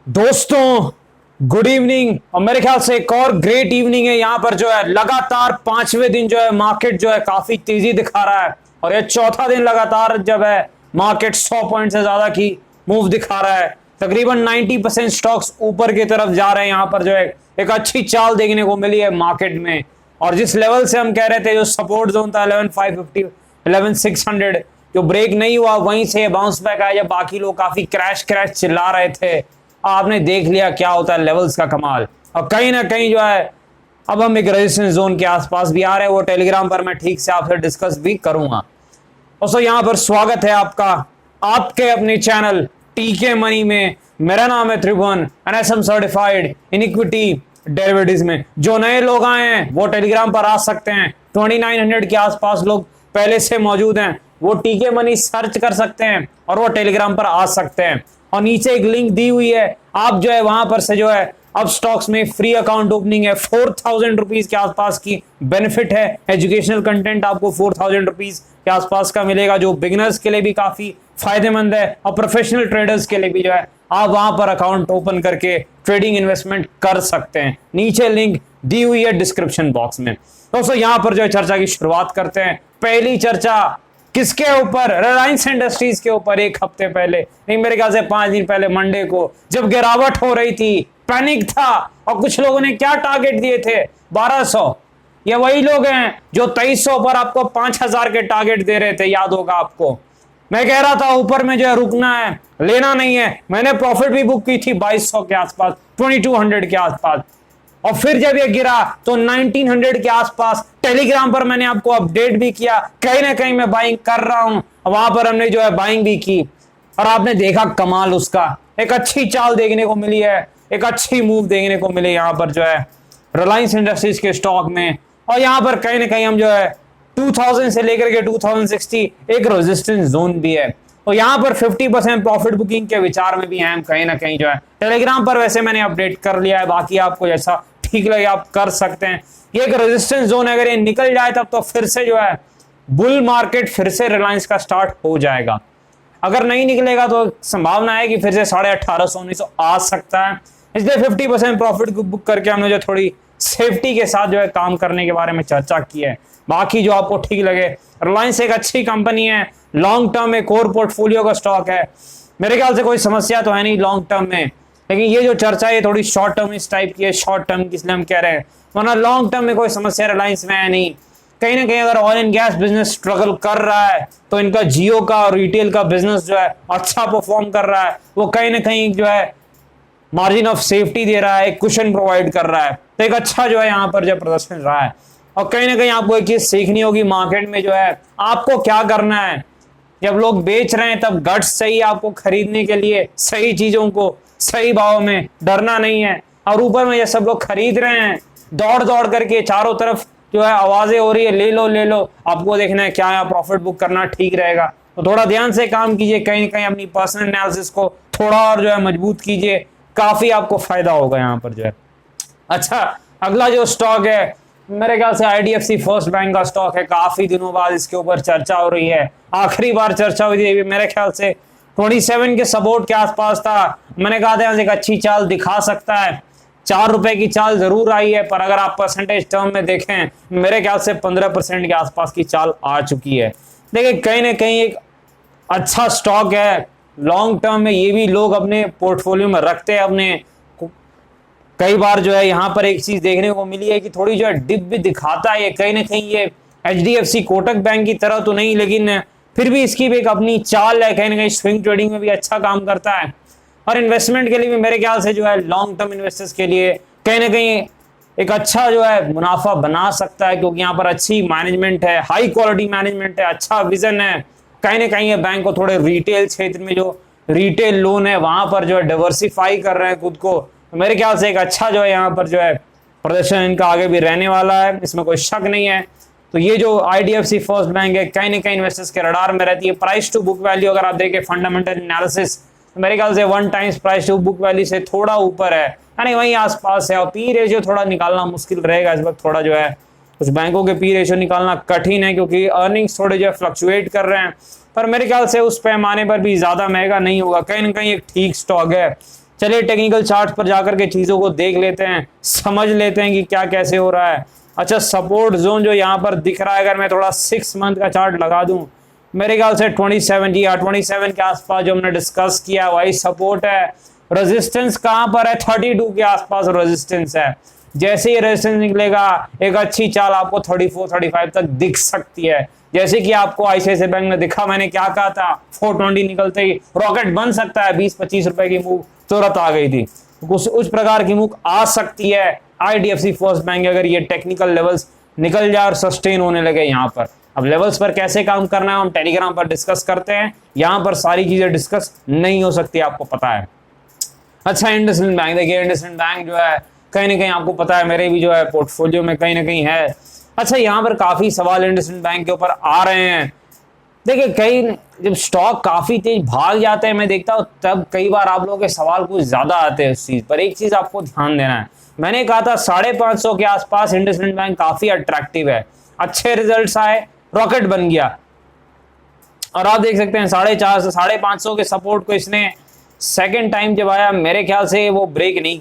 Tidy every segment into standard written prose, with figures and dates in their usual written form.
दोस्तों good evening. और मेरे ख्याल से एक और ग्रेट इवनिंग है। यहाँ पर जो है लगातार पांचवें दिन जो है मार्केट जो है काफी तेजी दिखा रहा है और ये चौथा दिन लगातार जब है मार्केट 100 पॉइंट से ज्यादा की मूव दिखा रहा है। तकरीबन 90% स्टॉक्स ऊपर की तरफ जा रहे हैं। यहाँ पर जो है एक अच्छी चाल देखने को मिली है मार्केट में। और जिस लेवल से हम कह रहे थे जो सपोर्ट जोन था 11,550 11,600 जो ब्रेक नहीं हुआ वहीं से बाउंस बैक आया जब बाकी लोग काफी क्रैश क्रैश चिल्ला रहे थे। आपने देख लिया क्या होता है लेवल्स का कमाल। और कहीं ना कहीं जो है अब हम एक रेजिस्टेंस जोन के आसपास भी आ रहे हैं। वो टेलीग्राम पर मैं ठीक से आपसे डिस्कस भी करूंगा। दोस्तों यहाँ पर स्वागत है आपका आपके अपने चैनल टीके मनी में। मेरा नाम है Tribhuvan, NSM certified in equity derivatives में। जो नए लोग आए हैं वो टेलीग्राम पर आ सकते हैं। 2900 के आसपास लोग पहले से मौजूद हैं, वो टीके मनी सर्च कर सकते हैं और वो टेलीग्राम पर आ सकते हैं। और नीचे एक लिंक दी हुई है, आप जो है वहां पर से जो है अब स्टॉक्स में फ्री अकाउंट ओपनिंग है। 4,000 रुपीज के आसपास की बेनिफिट है। एजुकेशनल कंटेंट आपको 4,000 रुपीज के आसपास का मिलेगा, जो बिगिनर्स के लिए भी काफी फायदेमंद है और प्रोफेशनल ट्रेडर्स के लिए भी जो है आप वहां पर अकाउंट ओपन करके ट्रेडिंग इन्वेस्टमेंट कर सकते हैं। नीचे लिंक दी हुई है डिस्क्रिप्शन बॉक्स में। दोस्तों यहाँ पर जो है चर्चा की शुरुआत करते हैं। पहली चर्चा किसके ऊपर? रिलायंस इंडस्ट्रीज के ऊपर। एक हफ्ते पहले नहीं, मेरे ख्याल से 5 दिन पहले मंडे को जब गिरावट हो रही थी, पैनिक था और कुछ लोगों ने क्या टारगेट दिए थे? 1200। ये वही लोग हैं जो 2300 पर आपको 5,000 के टारगेट दे रहे थे, याद होगा आपको। मैं कह रहा था ऊपर में जो है रुकना है, लेना नहीं है। मैंने प्रॉफिट भी बुक की थी 2200 के आसपास, 2200 के आसपास। और फिर जब ये गिरा तो 1900 के आसपास टेलीग्राम पर मैंने आपको अपडेट भी किया, कहीं ना कहीं मैं बाइंग कर रहा हूं। वहां पर हमने जो है बाइंग भी की और आपने देखा कमाल उसका। एक अच्छी चाल देखने को मिली है, एक अच्छी मूव देखने को मिली यहाँ पर जो है रिलायंस इंडस्ट्रीज के स्टॉक में। और यहाँ पर कहीं ना कहीं हम जो है 2000 से लेकर के 2060 एक रेजिस्टेंस जोन भी है। तो यहाँ पर 50% प्रॉफिट बुकिंग के विचार में भी हैं हम कहीं ना कहीं जो है। टेलीग्राम पर वैसे मैंने अपडेट कर लिया है, बाकी आपको जैसा ठीक लगे आप कर सकते हैं। ये एक रेजिस्टेंस जोन है, अगर ये निकल जाए तब तो फिर से जो है बुल मार्केट फिर से रिलायंस का स्टार्ट हो जाएगा। अगर नहीं निकलेगा तो संभावना है कि फिर से 1850 1900 आ सकता है। इसलिए 50% प्रॉफिट बुक करके हमने जो थोड़ी सेफ्टी के साथ जो है काम करने के बारे में चर्चा की है। बाकी जो आपको ठीक लगे, रिलायंस एक अच्छी कंपनी है, लॉन्ग टर्म में कोर पोर्टफोलियो का स्टॉक है। मेरे ख्याल से कोई समस्या तो है नहीं लॉन्ग टर्म में, लेकिन ये जो चर्चा है थोड़ी शॉर्ट टर्म इस टाइप की है। शॉर्ट टर्म की इसलिए हम कह रहे हैं, वरना लॉन्ग टर्म में कोई समस्या रिलायंस में है नहीं। कहीं ना कहीं अगर oil and gas business struggle कर रहा है तो इनका जियो का और रिटेल का बिजनेस जो है अच्छा परफॉर्म कर रहा है। वो कहीं ना कहीं जो है मार्जिन ऑफ सेफ्टी दे रहा है, एक कुशन प्रोवाइड कर रहा है। तो एक अच्छा जो है यहाँ पर जो प्रदर्शन रहा है। और कहीं ना कहीं आपको एक चीज सीखनी होगी मार्केट में जो है आपको क्या करना है। जब लोग बेच रहे हैं तब गट्स चाहिए आपको खरीदने के लिए सही चीजों को सही भाव में, डरना नहीं है। और ऊपर में ये सब लोग खरीद रहे हैं दौड़ दौड़ करके, चारों तरफ जो है आवाजें हो रही है ले लो ले लो। आपको देखना है क्या यहाँ प्रॉफिट बुक करना ठीक रहेगा। तो थोड़ा ध्यान से काम कीजिए, कहीं ना कहीं अपनी पर्सनल एनालिसिस को थोड़ा और जो है मजबूत कीजिए, काफी आपको फायदा होगा यहाँ पर जो है। अच्छा, अगला जो स्टॉक है मेरे ख्याल से आईडीएफसी फर्स्ट बैंक का स्टॉक है। काफी दिनों बाद इसके ऊपर चर्चा हो रही है। आखिरी बार चर्चा हुई थी मेरे ख्याल से 27 के सपोर्ट के आसपास था। मैंने कहा था एक अच्छी चाल दिखा सकता है। 4 रुपए की चाल जरूर आई है, पर अगर आप परसेंटेज टर्म में देखें मेरे ख्याल से 15% के आसपास की चाल आ चुकी है। देखिए कहीं ना कहीं एक अच्छा स्टॉक है लॉन्ग टर्म में, ये भी लोग अपने पोर्टफोलियो में रखते हैं अपने। कई बार जो है यहाँ पर एक चीज देखने को मिली है कि थोड़ी जो है डिप भी दिखाता है। कहीं ना कहीं ये एचडीएफसी कोटक बैंक की तरह तो नहीं, लेकिन फिर भी इसकी भी एक अपनी चाल है। कहीं ना कहीं स्विंग ट्रेडिंग में भी अच्छा काम करता है और इन्वेस्टमेंट के लिए भी मेरे ख्याल से जो है लॉन्ग टर्म इन्वेस्टर्स के लिए कहीं ना कहीं एक अच्छा जो है मुनाफा बना सकता है, क्योंकि यहाँ पर अच्छी मैनेजमेंट है, हाई क्वालिटी मैनेजमेंट है, अच्छा विजन है। कहीं ना कहीं ये बैंक को थोड़े रिटेल क्षेत्र में जो रिटेल लोन है वहां पर जो है डाइवर्सिफाई कर रहे हैं खुद को। तो मेरे ख्याल से एक अच्छा जो है यहाँ पर जो है प्रदर्शन इनका आगे भी रहने वाला है, इसमें कोई शक नहीं है। तो ये जो आईडीएफसी फर्स्ट बैंक है कहीं ना कहीं इन्वेस्टर्स के रडार में रहती है। प्राइस टू बुक वैल्यू अगर आप देखें फंडामेंटल एनालिसिस, तो मेरे ख्याल से 1 times price to book value से थोड़ा ऊपर है, यानी वहीं आसपास है। और पी रेशियो थोड़ा निकालना मुश्किल रहेगा इस वक्त, थोड़ा जो है कुछ बैंकों के पी रेशियो निकालना कठिन है, क्योंकि अर्निंग्स थोड़े जो है फ्लक्चुएट कर रहे हैं। पर मेरे ख्याल से उस पैमाने पर भी ज्यादा महंगा नहीं होगा, कहीं ना कहीं एक ठीक स्टॉक है। चलिए टेक्निकल चार्ट पर जाकर के चीजों को देख लेते हैं, समझ लेते हैं कि क्या कैसे हो रहा है। अच्छा, सपोर्ट जोन जो यहाँ पर दिख रहा है, अगर मैं थोड़ा 6 मंथ का चार्ट लगा दूं, मेरे ख्याल से 27 या 27 के आसपास जो हमने डिस्कस किया वही सपोर्ट है। रेजिस्टेंस कहां पर है? 32 के आसपास रेजिस्टेंस है। जैसे ही रेजिस्टेंस निकलेगा एक अच्छी चाल आपको 34-35 तक दिख सकती है, जैसे कि आपको आईसीआईसीआई बैंक में दिखा। मैंने क्या कहा था, 420 निकलते ही रॉकेट बन सकता है, 20-25 रुपए की मूव तुरंत आ गई थी। उस प्रकार की मूव आ सकती है आईडीएफसी फर्स्ट बैंक अगर ये टेक्निकल लेवल्स निकल जाए और सस्टेन होने लगे। यहाँ पर अब लेवल्स पर कैसे काम करना है हम टेलीग्राम पर डिस्कस करते हैं, यहाँ पर सारी चीजें डिस्कस नहीं हो सकती, आपको पता है। अच्छा, इंडसइंड बैंक देखिए, इंडसइंड बैंक जो है कहीं ना कहीं आपको पता है मेरे भी जो है पोर्टफोलियो में कहीं ना कहीं है। अच्छा, यहाँ पर काफी सवाल इंडसइंड बैंक के ऊपर आ रहे हैं। देखिए, कई जब स्टॉक काफी तेज भाग जाते हैं मैं देखता हूँ, तब कई बार आप लोगों के सवाल कुछ ज्यादा आते हैं इस चीज पर। एक चीज आपको ध्यान देना है, मैंने कहा था 550 के आसपास इंडसइंड बैंक काफी अट्रैक्टिव है, अच्छे रिजल्ट्स आए, रॉकेट बन गया। और आप देख सकते हैं 450 550 के सपोर्ट को इसने सेकेंड टाइम जब आया मेरे ख्याल से वो ब्रेक नहीं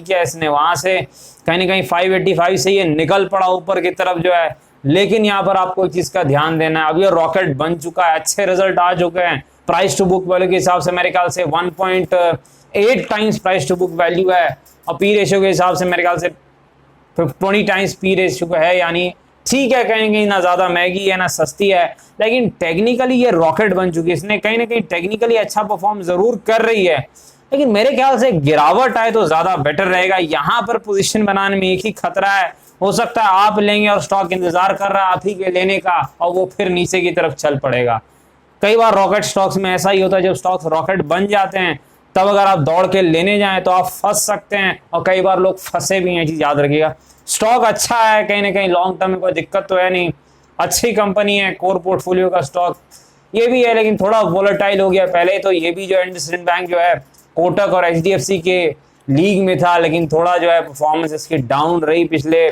किया इसने। वहां से कहीं ना कहीं 585 से ये निकल पड़ा ऊपर की तरफ जो है। लेकिन यहाँ पर आपको एक चीज का ध्यान देना है, अब ये रॉकेट बन चुका है, अच्छे रिजल्ट आ चुके हैं। प्राइस टू बुक वैल्यू के हिसाब से मेरे ख्याल से 1.8 times price to book value है, और पी रेशियो के हिसाब से मेरे ख्याल से 20 टाइम्स पी रेशियो है। यानी ठीक है, कहीं ना कहीं ना ज्यादा महंगी है ना सस्ती है, लेकिन टेक्निकली ये रॉकेट बन चुकी है। इसने कहीं ना कहीं टेक्निकली अच्छा परफॉर्म जरूर कर रही है, लेकिन मेरे ख्याल से गिरावट आए तो ज्यादा बेटर रहेगा। यहाँ पर पोजीशन बनाने में एक ही खतरा है, हो सकता है आप लेंगे और स्टॉक इंतजार कर रहा है आप ही के लेने का, और वो फिर नीचे की तरफ चल पड़ेगा। कई बार रॉकेट स्टॉक्स में ऐसा ही होता है, जब स्टॉक्स रॉकेट बन जाते हैं तब अगर आप दौड़ के लेने जाएं तो आप फंस सकते हैं, और कई बार लोग फंसे भी हैं। चीज याद रखिएगा, स्टॉक अच्छा है, कहीं ना कहीं लॉन्ग टर्म में कोई दिक्कत तो है नहीं, अच्छी कंपनी है, कोर पोर्टफोलियो का स्टॉक ये भी है, लेकिन थोड़ा वोलेटाइल हो गया। पहले तो ये भी जो इंडसइंड बैंक जो है कोटक और एचडीएफसी के लीग में था, लेकिन थोड़ा जो है परफॉर्मेंस इसकी डाउन रही पिछले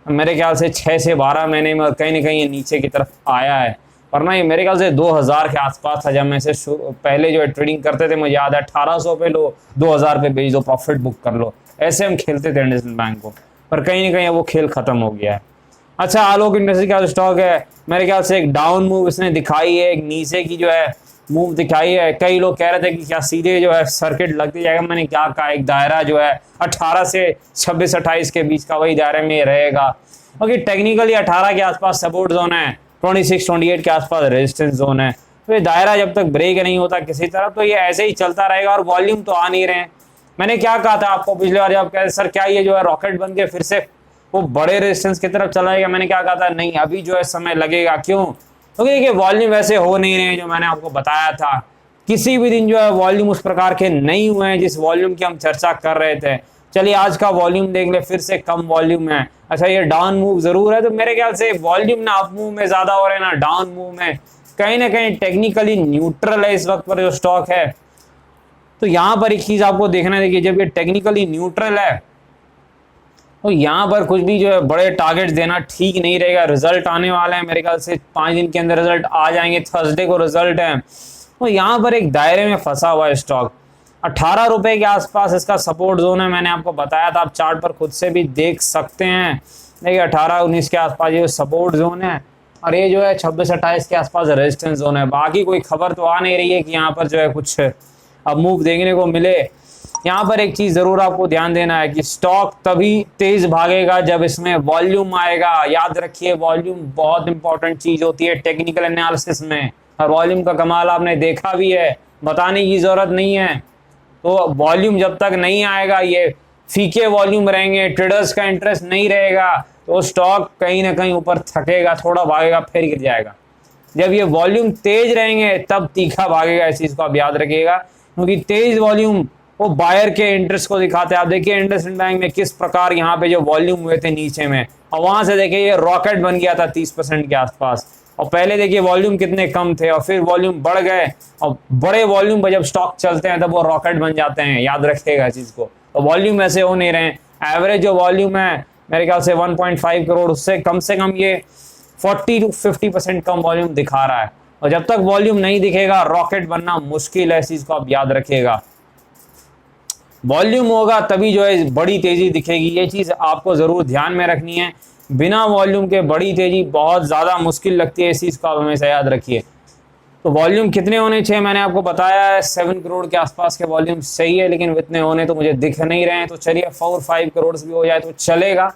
मेरे ख्याल से 6 से 12 महीने में, और कहीं ना कहीं ये नीचे की तरफ आया है। वरना ये मेरे ख्याल से 2000 के आसपास था जब मैं इसे पहले जो है ट्रेडिंग करते थे। मुझे याद है 1800 पे लो, 2000 पे बेच दो, प्रॉफिट बुक कर लो, ऐसे हम खेलते थे इंडसइंड बैंक को। पर कहीं ना कहीं वो खेल खत्म हो गया है। अच्छा, आलोक इंडस्ट्री का स्टॉक है, मेरे ख्याल से एक डाउन मूव इसने दिखाई है, एक नीचे की जो है मूव दिखाई है। कई लोग कह रहे थे कि क्या सीधे जो है सर्किट लगती जाएगा, मैंने क्या कहा, एक दायरा जो है 18 से 26-28 के बीच का वही दायरे में रहेगा, क्योंकि टेक्निकली 18 के आसपास सपोर्ट जोन है, 26-28 के आसपास रेजिस्टेंस जोन है। तो ये दायरा जब तक ब्रेक नहीं होता किसी तरफ, तो ये ऐसे ही चलता रहेगा, और वॉल्यूम तो आ नहीं रहे हैं। मैंने क्या कहा था आपको पिछली बार जब कह सर क्या ये जो है रॉकेट बन के फिर से वो बड़े रेजिस्टेंस की तरफ चला जाएगा, मैंने क्या कहा था, नहीं अभी जो है समय लगेगा। क्यों? क्योंकि देखिए वॉल्यूम वैसे हो नहीं रहे हैं जो मैंने आपको बताया था। किसी भी दिन जो है वॉल्यूम उस प्रकार के नहीं हुए हैं जिस वॉल्यूम की हम चर्चा कर रहे थे। चलिए आज का वॉल्यूम देख ले, फिर से कम वॉल्यूम है। अच्छा, ये डाउन मूव जरूर है, तो मेरे ख्याल से वॉल्यूम ना अप मूव में ज्यादा हो रहे हैं ना डाउन मूव में, कहीं ना कहीं टेक्निकली न्यूट्रल है इस वक्त पर जो स्टॉक है। तो यहाँ पर एक चीज आपको देखना है, देखिए जब ये टेक्निकली न्यूट्रल है तो यहाँ पर कुछ भी जो है बड़े टारगेट्स देना ठीक नहीं रहेगा। रिजल्ट आने वाला है, मेरे ख्याल से 5 दिन के अंदर रिजल्ट आ जाएंगे, थर्सडे को रिजल्ट है। तो यहाँ पर एक दायरे में फंसा हुआ है स्टॉक, 18 रुपए के आसपास इसका सपोर्ट जोन है, मैंने आपको बताया था, आप चार्ट पर खुद से भी देख सकते हैं। देखिए 18-19 के आसपास ये सपोर्ट जोन है, और ये जो है 26-28 के आसपास रेजिस्टेंस जोन है। बाकी कोई खबर तो आ नहीं रही है कि यहाँ पर जो है कुछ अब मूव देखने को मिले। यहाँ पर एक चीज जरूर आपको ध्यान देना है कि स्टॉक तभी तेज भागेगा जब इसमें वॉल्यूम आएगा। याद रखिए, वॉल्यूम बहुत इंपॉर्टेंट चीज होती है टेक्निकल एनालिसिस में, और वॉल्यूम का कमाल आपने देखा भी है, बताने की जरूरत नहीं है। तो वॉल्यूम जब तक नहीं आएगा, ये फीके वॉल्यूम रहेंगे, ट्रेडर्स का इंटरेस्ट नहीं रहेगा, तो स्टॉक कहीं ना कहीं ऊपर थकेगा, थोड़ा भागेगा फिर गिर जाएगा। जब ये वॉल्यूम तेज रहेंगे तब तीखा भागेगा, इस चीज को आप याद रखिएगा, क्योंकि तेज वॉल्यूम वो बायर के इंटरेस्ट को दिखाते हैं। आप देखिए इंडसइंड बैंक में किस प्रकार यहाँ पे जो वॉल्यूम हुए थे नीचे में, और वहां से देखिए ये रॉकेट बन गया था 30% के आसपास, और पहले देखिए वॉल्यूम कितने कम थे और फिर वॉल्यूम बढ़ गए, और बड़े वॉल्यूम पर जब स्टॉक चलते हैं तब वो रॉकेट बन जाते हैं। याद रखिएगा चीज को। तो वॉल्यूम ऐसे हो नहीं रहे। एवरेज जो वॉल्यूम है मेरे ख्याल से 1.5 करोड़, उससे कम ये 40-50% कम वॉल्यूम दिखा रहा है, और जब तक वॉल्यूम नहीं दिखेगा रॉकेट बनना मुश्किल है, इस चीज को आप याद रखिएगा। वॉल्यूम होगा तभी जो है बड़ी तेजी दिखेगी, ये चीज आपको जरूर ध्यान में रखनी है। बिना वॉल्यूम के बड़ी तेजी बहुत ज्यादा मुश्किल लगती है, इस चीज को आप हमेशा याद रखिए। तो वॉल्यूम कितने होने चाहिए मैंने आपको बताया है, 7 करोड़ के आसपास के वॉल्यूम सही है, लेकिन इतने होने तो मुझे दिख नहीं रहे हैं। तो चलिए 4-5 करोड़ भी हो जाए तो चलेगा,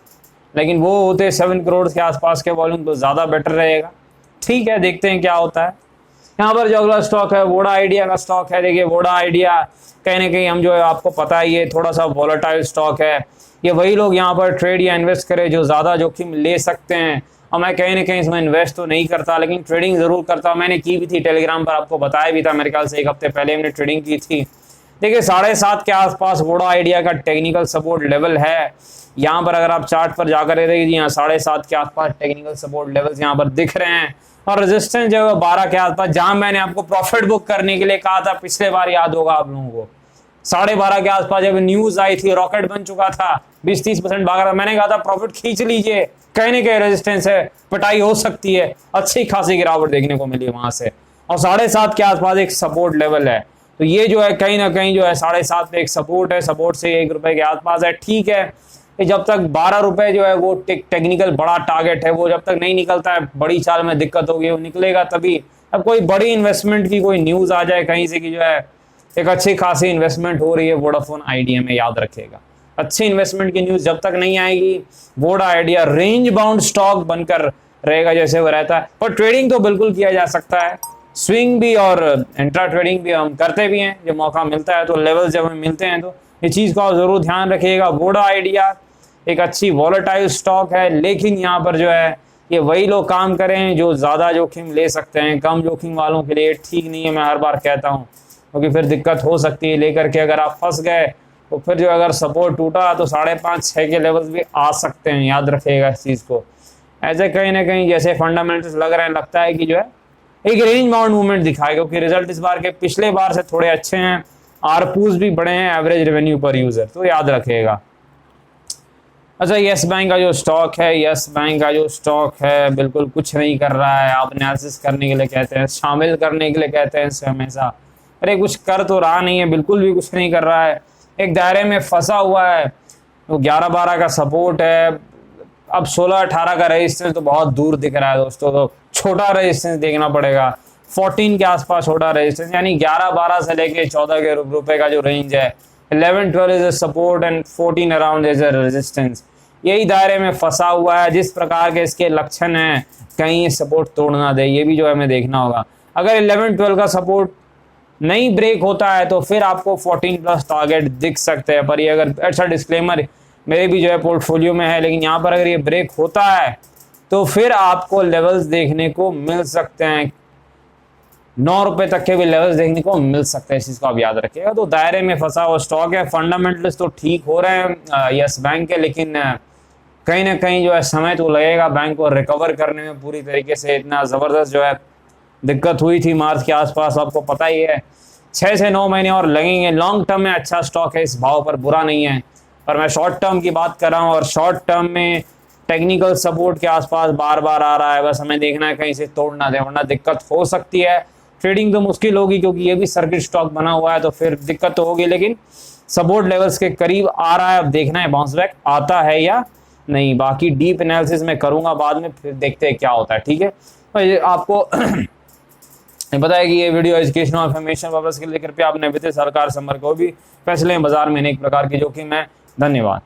लेकिन वो होते 7 करोड़ के आसपास के वॉल्यूम तो ज़्यादा बेटर रहेगा। ठीक है, देखते हैं क्या होता है। यहाँ पर जो अगला स्टॉक है वोडा आइडिया का स्टॉक है। देखिए वोडा आइडिया कहीं ना कहीं हम जो है आपको पता है ये थोड़ा सा वॉलेटाइल स्टॉक है। ये वही लोग यहाँ पर ट्रेड या इन्वेस्ट करें जो ज़्यादा जोखिम ले सकते हैं, और मैं कहीं ना कहीं इसमें इन्वेस्ट तो नहीं करता, लेकिन ट्रेडिंग जरूर करता हूँ। मैंने की भी थी, टेलीग्राम पर आपको बताया भी था, मेरे ख्याल से 1 हफ्ते पहले हमने ट्रेडिंग की थी। देखिए 7.5 के आसपास वोडा आइडिया का टेक्निकल सपोर्ट लेवल है। यहाँ पर अगर आप चार्ट पर जाकर देखिए, यहाँ 7.5 के आसपास टेक्निकल सपोर्ट लेवल्स यहाँ पर दिख रहे हैं, और रेजिस्टेंस जो है 12 के आसपास, जहां मैंने आपको प्रॉफिट बुक करने के लिए कहा था पिछले बार, याद होगा आप लोगों को 12.5 के आसपास जब न्यूज आई थी, रॉकेट बन चुका था, 20-30% भाग रहा था, मैंने कहा था प्रॉफिट खींच लीजिए, कहीं ना कहीं रेजिस्टेंस है, पिटाई हो सकती है, अच्छी खासी गिरावट देखने को मिली वहां से, और 7.5 के आसपास एक सपोर्ट लेवल है। तो ये जो है कहीं ना कहीं जो है 7.5 पे एक सपोर्ट है, सपोर्ट से 1 रुपए के आसपास है। ठीक है, जब तक 12 रुपए जो है वो टेक्निकल बड़ा टारगेट है, वो जब तक नहीं निकलता है, बड़ी चाल में दिक्कत होगी, वो निकलेगा तभी। अब कोई बड़ी इन्वेस्टमेंट की कोई न्यूज आ जाए कहीं से कि जो है एक अच्छी खासी इन्वेस्टमेंट हो रही है वोडाफोन आइडिया में, याद रखेगा अच्छी इन्वेस्टमेंट की न्यूज जब तक नहीं आएगी, Voda idea range bound stock बनकर रहेगा जैसे वो रहता है। पर ट्रेडिंग तो बिल्कुल किया जा सकता है, स्विंग भी और इंट्रा ट्रेडिंग भी हम करते भी हैं, जब मौका मिलता है तो लेवल जब हमें मिलते हैं तो ये चीज को आप जरूर ध्यान रखिएगा। वोडा आइडिया एक अच्छी वॉलेटाइल स्टॉक है, लेकिन यहाँ पर जो है ये वही लोग काम करें जो ज्यादा जोखिम ले सकते हैं, कम जोखिम वालों के लिए ठीक नहीं है, मैं हर बार कहता हूँ, क्योंकि फिर दिक्कत हो सकती है लेकर के। अगर आप फंस गए तो फिर जो अगर सपोर्ट टूटा तो 5.5-6 के लेवल्स भी आ सकते हैं, याद रखिएगा इस चीज को। ऐसे कहीं ना कहीं जैसे फंडामेंटल्स लग रहे हैं, लगता है कि जो है एक रेंज बाउंड मूवमेंट दिखाएगा, क्योंकि रिजल्ट इस बार के पिछले बार से थोड़े अच्छे हैं, आरपूस भी बड़े हैं, एवरेज रेवेन्यू पर यूजर, तो याद रखिएगा। अच्छा, यस बैंक का जो स्टॉक है, यस बैंक का जो स्टॉक है बिल्कुल कुछ नहीं कर रहा है। आप एनालिसिस करने के लिए कहते हैं, शामिल करने के लिए कहते हैं इसे हमेशा, अरे कुछ कर तो रहा नहीं है, बिल्कुल भी कुछ नहीं कर रहा है, एक दायरे में फंसा हुआ है। तो 11-12 का सपोर्ट है, अब 16-18 का रेजिस्टेंस तो बहुत दूर दिख रहा है दोस्तों, तो छोटा रेजिस्टेंस देखना पड़ेगा, 14 के आसपास छोटा रेजिस्टेंस, यानी 11-12 से लेके 14 के रुपए का जो रेंज है, 11-12 is a support and 14 around is a resistance, यही दायरे में फंसा हुआ है। जिस प्रकार के इसके लक्षण हैं, कहीं ये सपोर्ट तोड़ ना दे, ये भी जो है हमें देखना होगा। अगर 11-12 का सपोर्ट नहीं ब्रेक होता है तो फिर आपको 14+ टारगेट दिख सकते हैं, पर ये अगर, अच्छा डिस्क्लेमर, मेरे भी जो है पोर्टफोलियो में है, लेकिन यहाँ पर अगर ये ब्रेक होता है तो फिर आपको लेवल्स देखने को मिल सकते हैं, 9 रुपए तक के भी लेवल्स देखने को मिल सकते हैं, इस चीज को आप याद रखिएगा। तो दायरे में फंसा हुआ स्टॉक है, फंडामेंटल्स तो ठीक हो रहे हैं यस बैंक के, लेकिन कहीं ना कहीं जो है समय तो लगेगा बैंक को रिकवर करने में पूरी तरीके से। इतना जबरदस्त जो है दिक्कत हुई थी मार्च के आसपास, आपको पता ही है, 6 से 9 महीने और लगेंगे। लॉन्ग टर्म में अच्छा स्टॉक है, इस भाव पर बुरा नहीं है, पर मैं शॉर्ट टर्म की बात कर रहा हूँ, और शॉर्ट टर्म में टेक्निकल सपोर्ट के आसपास बार बार आ रहा है, बस हमें देखना है कहीं से तोड़ ना दे, वरना दिक्कत हो सकती है। ट्रेडिंग तो मुश्किल होगी क्योंकि ये भी सर्किट स्टॉक बना हुआ है, तो फिर दिक्कत तो होगी, लेकिन सपोर्ट लेवल्स के करीब आ रहा है। अब देखना है बाउंस बैक आता है या नहीं, बाकी डीप एनालिसिस मैं करूंगा बाद में, फिर देखते हैं क्या होता है। ठीक है, तो आपको पता है कि ये वीडियो एजुकेशनल इन्फॉर्मेशन पर्पस के लिए, कृपया अपने वित्तीय सरकार संपर्क को भी फैसले बाजार में अनेक प्रकार के जोखिम है। धन्यवाद।